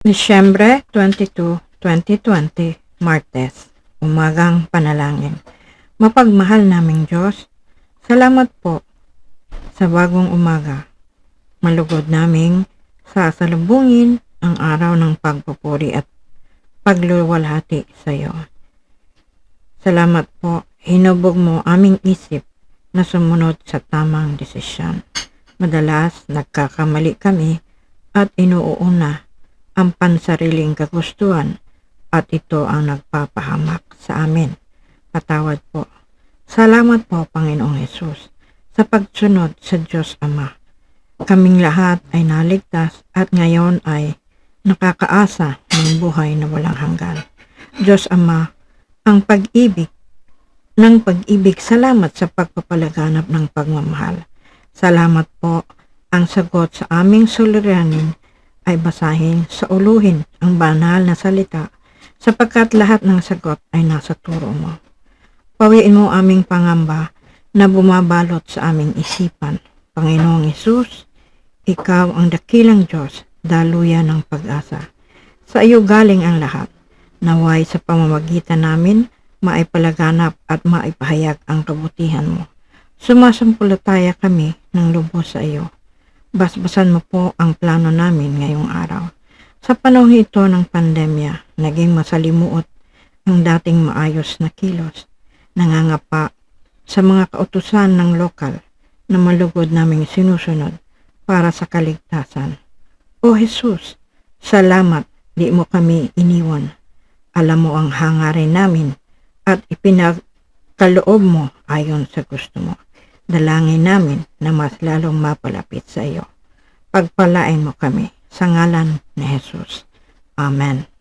Disyembre 22, 2020, Martes, Umagang Panalangin. Mapagmahal naming Diyos, salamat po sa bagong umaga. Malugod naming sasalubungin ang araw ng pagpupuri at pagluluwalhati sa iyo. Salamat po, hinubog mo aming isip na sumunod sa tamang desisyon. Madalas nagkakamali kami at inuuna ang pansariling kagustuhan at ito ang nagpapahamak sa amin. Patawad po. Salamat po, Panginoong Hesus, sa pagsunod sa Diyos Ama. Kaming lahat ay naligtas at ngayon ay nakakaasa ng buhay na walang hanggan. Diyos Ama, ng pag-ibig, salamat sa pagpapalaganap ng pagmamahal. Salamat po, ang sagot sa aming suliranin ay basahin sa uluhin ang banal na salita sapagkat lahat ng sagot ay nasa turo mo. Pawiin mo aming pangamba na bumabalot sa aming isipan. Panginoong Hesus, ikaw ang dakilang Diyos, daluyan ng pag-asa. Sa iyo galing ang lahat. Naway sa pamamagitan namin, maipalaganap at maipahayag ang kabutihan mo. Sumasampalataya kami ng lubos sa iyo. Basbasan mo po ang plano namin ngayong araw. Sa panahon ito ng pandemya, naging masalimuot ang dating maayos na kilos. Nangangapa sa mga kautusan ng lokal na malugod naming sinusunod para sa kaligtasan. O Jesus, salamat di mo kami iniwan. Alam mo ang hangarin namin at ipinagkaloob mo ayon sa gusto mo. Dalangin namin na mas lalong mapalapit sa iyo. Pagpalain mo kami sa ngalan ni Jesus. Amen.